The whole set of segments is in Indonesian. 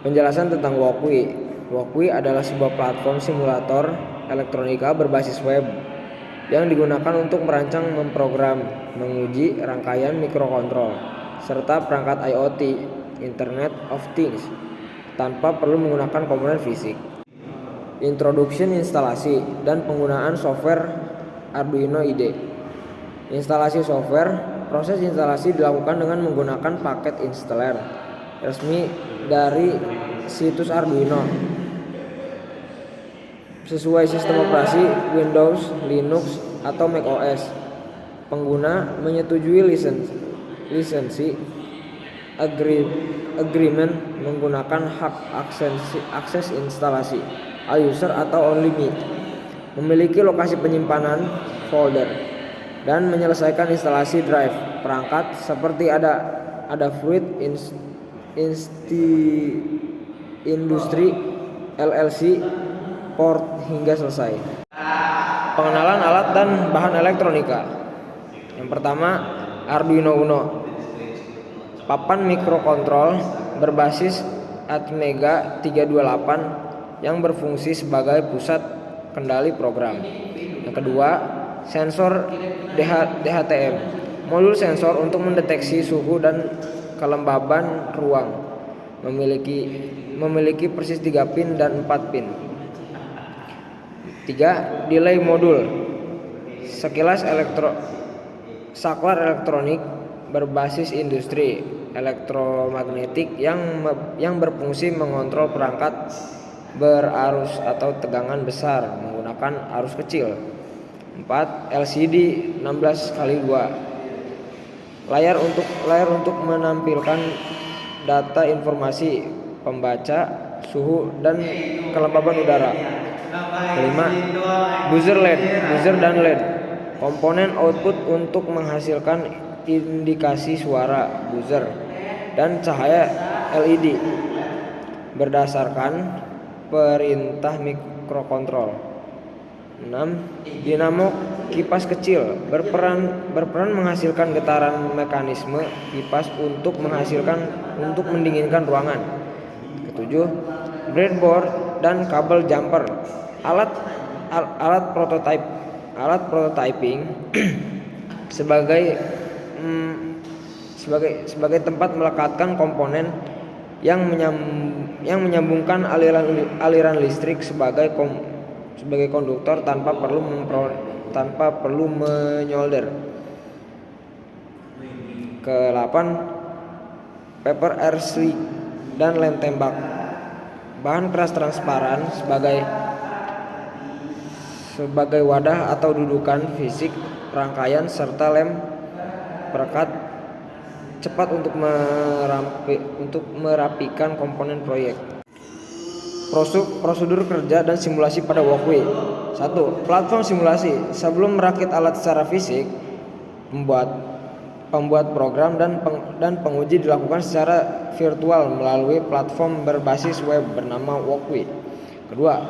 Penjelasan tentang Walkway. Walkway adalah sebuah platform simulator elektronika berbasis web yang digunakan untuk merancang, memprogram, menguji rangkaian mikrokontrol, serta perangkat IoT (Internet of Things) tanpa perlu menggunakan komponen fisik. Introduction, instalasi, dan penggunaan software Arduino IDE. Instalasi software. Proses instalasi dilakukan dengan menggunakan paket installer resmi dari situs Arduino sesuai sistem operasi Windows, Linux, atau macOS. Pengguna menyetujui lisensi agreement menggunakan hak akses instalasi all user atau only me, memiliki lokasi penyimpanan folder, dan menyelesaikan instalasi drive perangkat seperti ada Fluid Industry LLC port hingga selesai. Pengenalan alat dan bahan elektronika. Yang pertama, Arduino Uno. Papan mikrokontrol berbasis Atmega 328 yang berfungsi sebagai pusat kendali program. Yang kedua, sensor DHTM. Modul sensor untuk mendeteksi suhu dan kelembaban ruang. Memiliki persis 3 pin dan 4 pin. 3. Delay modul. Sekilas saklar elektronik berbasis industri elektromagnetik yang berfungsi mengontrol perangkat berarus atau tegangan besar menggunakan arus kecil. 4. LCD 16x2. Layar untuk menampilkan data informasi pembaca suhu dan kelembaban udara. Kelima, buzzer dan LED. Komponen output untuk menghasilkan indikasi suara buzzer dan cahaya LED berdasarkan perintah mikrokontrol. 6. Dinamo kipas kecil berperan menghasilkan getaran mekanisme kipas untuk mendinginkan ruangan. 7. Breadboard dan kabel jumper. Alat prototyping sebagai tempat melekatkan komponen yang menyambungkan aliran listrik sebagai konduktor tanpa perlu menyolder. Ke-8, paper air sleeve dan lem tembak. Bahan keras transparan sebagai wadah atau dudukan fisik rangkaian serta lem perekat cepat untuk merapikan komponen proyek. Prosedur kerja dan simulasi pada Walkway. 1. Platform simulasi. Sebelum merakit alat secara fisik, pembuat program dan penguji dilakukan secara virtual melalui platform berbasis web bernama Walkway. Kedua,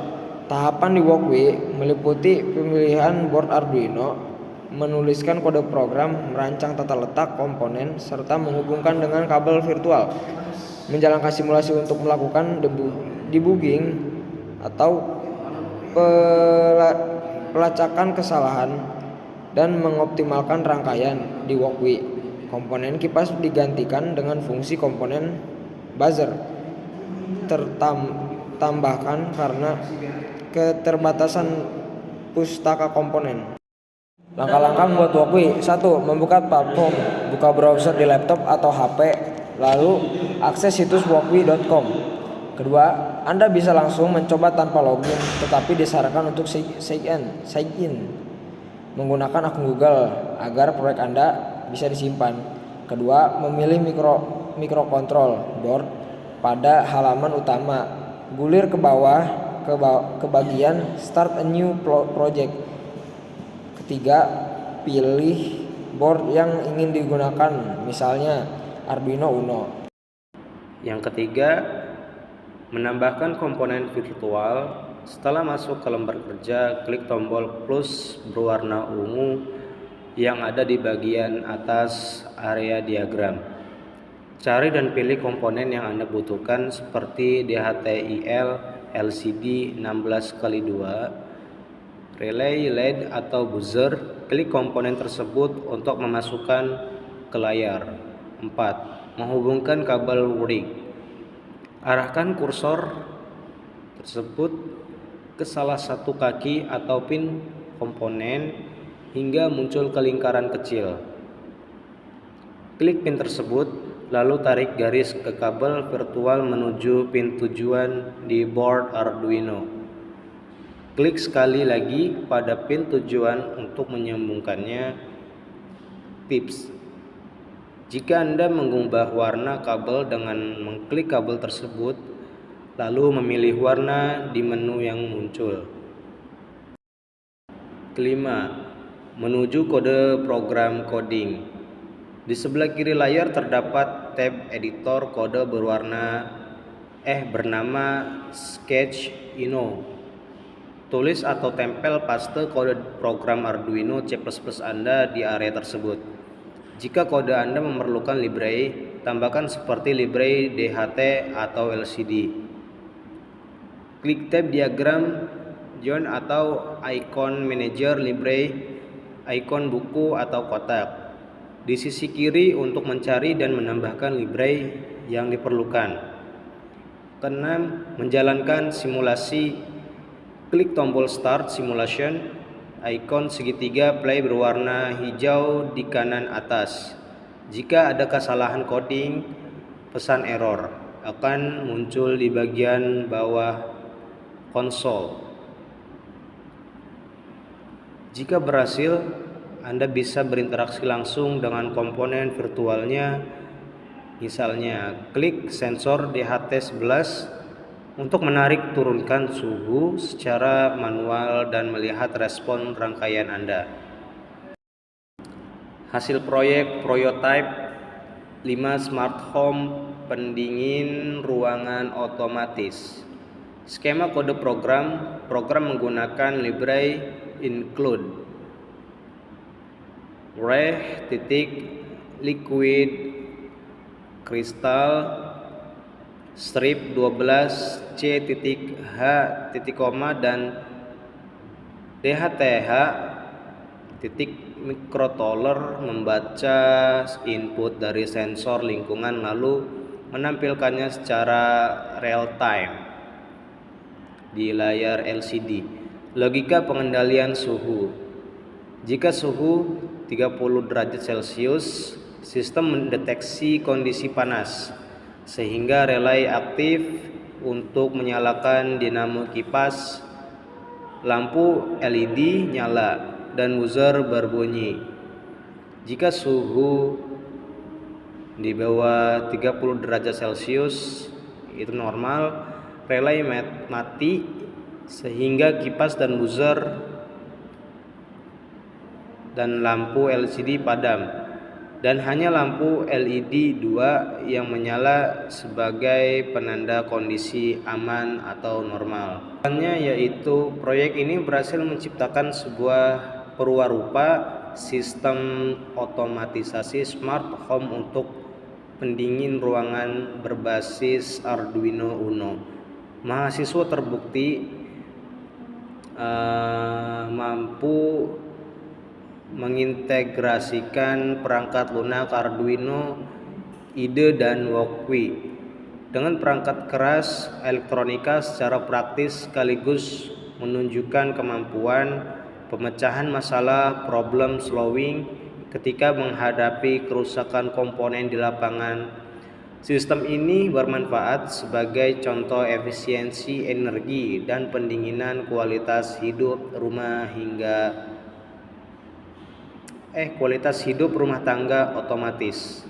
tahapan di Walkway meliputi pemilihan board Arduino, menuliskan kode program, merancang tata letak komponen, serta menghubungkan dengan kabel virtual, menjalankan simulasi untuk melakukan debugging atau pelacakan kesalahan, dan mengoptimalkan rangkaian. Di Walkway, komponen kipas digantikan dengan fungsi komponen buzzer tertambahkan karena keterbatasan pustaka komponen. Langkah-langkah membuat Walkway. 1. Membuka platform. Buka browser di laptop atau HP, lalu akses situs walkway.com. Kedua, Anda bisa langsung mencoba tanpa login, tetapi disarankan untuk sign in menggunakan akun Google agar proyek Anda bisa disimpan. Kedua, memilih mikrokontrol board pada halaman utama. Gulir ke bawah ke bagian Start a New Project. Ketiga, pilih board yang ingin digunakan, misalnya Arduino Uno. Yang ketiga, menambahkan komponen virtual. Setelah masuk ke lembar kerja, klik tombol plus berwarna ungu yang ada di bagian atas area diagram. Cari dan pilih komponen yang Anda butuhkan seperti DHT-IL, LCD 16x2, relay, LED, atau buzzer. Klik komponen tersebut untuk memasukkan ke layar. 4. Menghubungkan kabel rig. Arahkan kursor tersebut ke salah satu kaki atau pin komponen hingga muncul ke lingkaran kecil. Klik pin tersebut, lalu tarik garis ke kabel virtual menuju pin tujuan di board Arduino. Klik sekali lagi pada pin tujuan untuk menyambungkannya. Tips: jika Anda mengubah warna kabel dengan mengklik kabel tersebut, lalu memilih warna di menu yang muncul. Kelima, menuju kode program coding. Di sebelah kiri layar terdapat tab editor kode bernama Sketch-ino. Tulis atau tempel paste kode program Arduino C++ Anda di area tersebut. Jika kode Anda memerlukan library, tambahkan seperti library DHT atau LCD. Klik tab diagram Join atau icon manager library, icon buku atau kotak di sisi kiri untuk mencari dan menambahkan library yang diperlukan. Keenam, menjalankan simulasi. Klik tombol Start Simulation, icon segitiga play berwarna hijau di kanan atas. Jika ada kesalahan coding, pesan error akan muncul di bagian bawah konsol. Jika berhasil, Anda bisa berinteraksi langsung dengan komponen virtualnya. Misalnya, klik sensor DHT11 untuk menarik turunkan suhu secara manual dan melihat respon rangkaian Anda. Hasil proyek prototype 5 smart home pendingin ruangan otomatis. Skema kode program menggunakan library include liquid crystal strip 12 C.H. dan DHTH microcontroller membaca input dari sensor lingkungan lalu menampilkannya secara real time di layar LCD. Logika pengendalian suhu. Jika suhu 30 derajat Celcius, sistem mendeteksi kondisi panas sehingga relay aktif untuk menyalakan dinamo kipas, lampu LED nyala, dan buzzer berbunyi. Jika suhu di bawah 30 derajat Celcius itu normal, relay mati sehingga kipas dan buzzer dan lampu LCD padam, dan hanya lampu LED 2 yang menyala sebagai penanda kondisi aman atau normal. Yaitu proyek ini berhasil menciptakan sebuah perwarupa sistem otomatisasi smart home untuk pendingin ruangan berbasis Arduino Uno. Mahasiswa terbukti mampu mengintegrasikan perangkat lunak Arduino, IDE, dan Walkwi dengan perangkat keras elektronika secara praktis sekaligus menunjukkan kemampuan pemecahan masalah problem solving ketika menghadapi kerusakan komponen di lapangan. Sistem ini bermanfaat sebagai contoh efisiensi energi dan pendinginan kualitas hidup rumah tangga otomatis.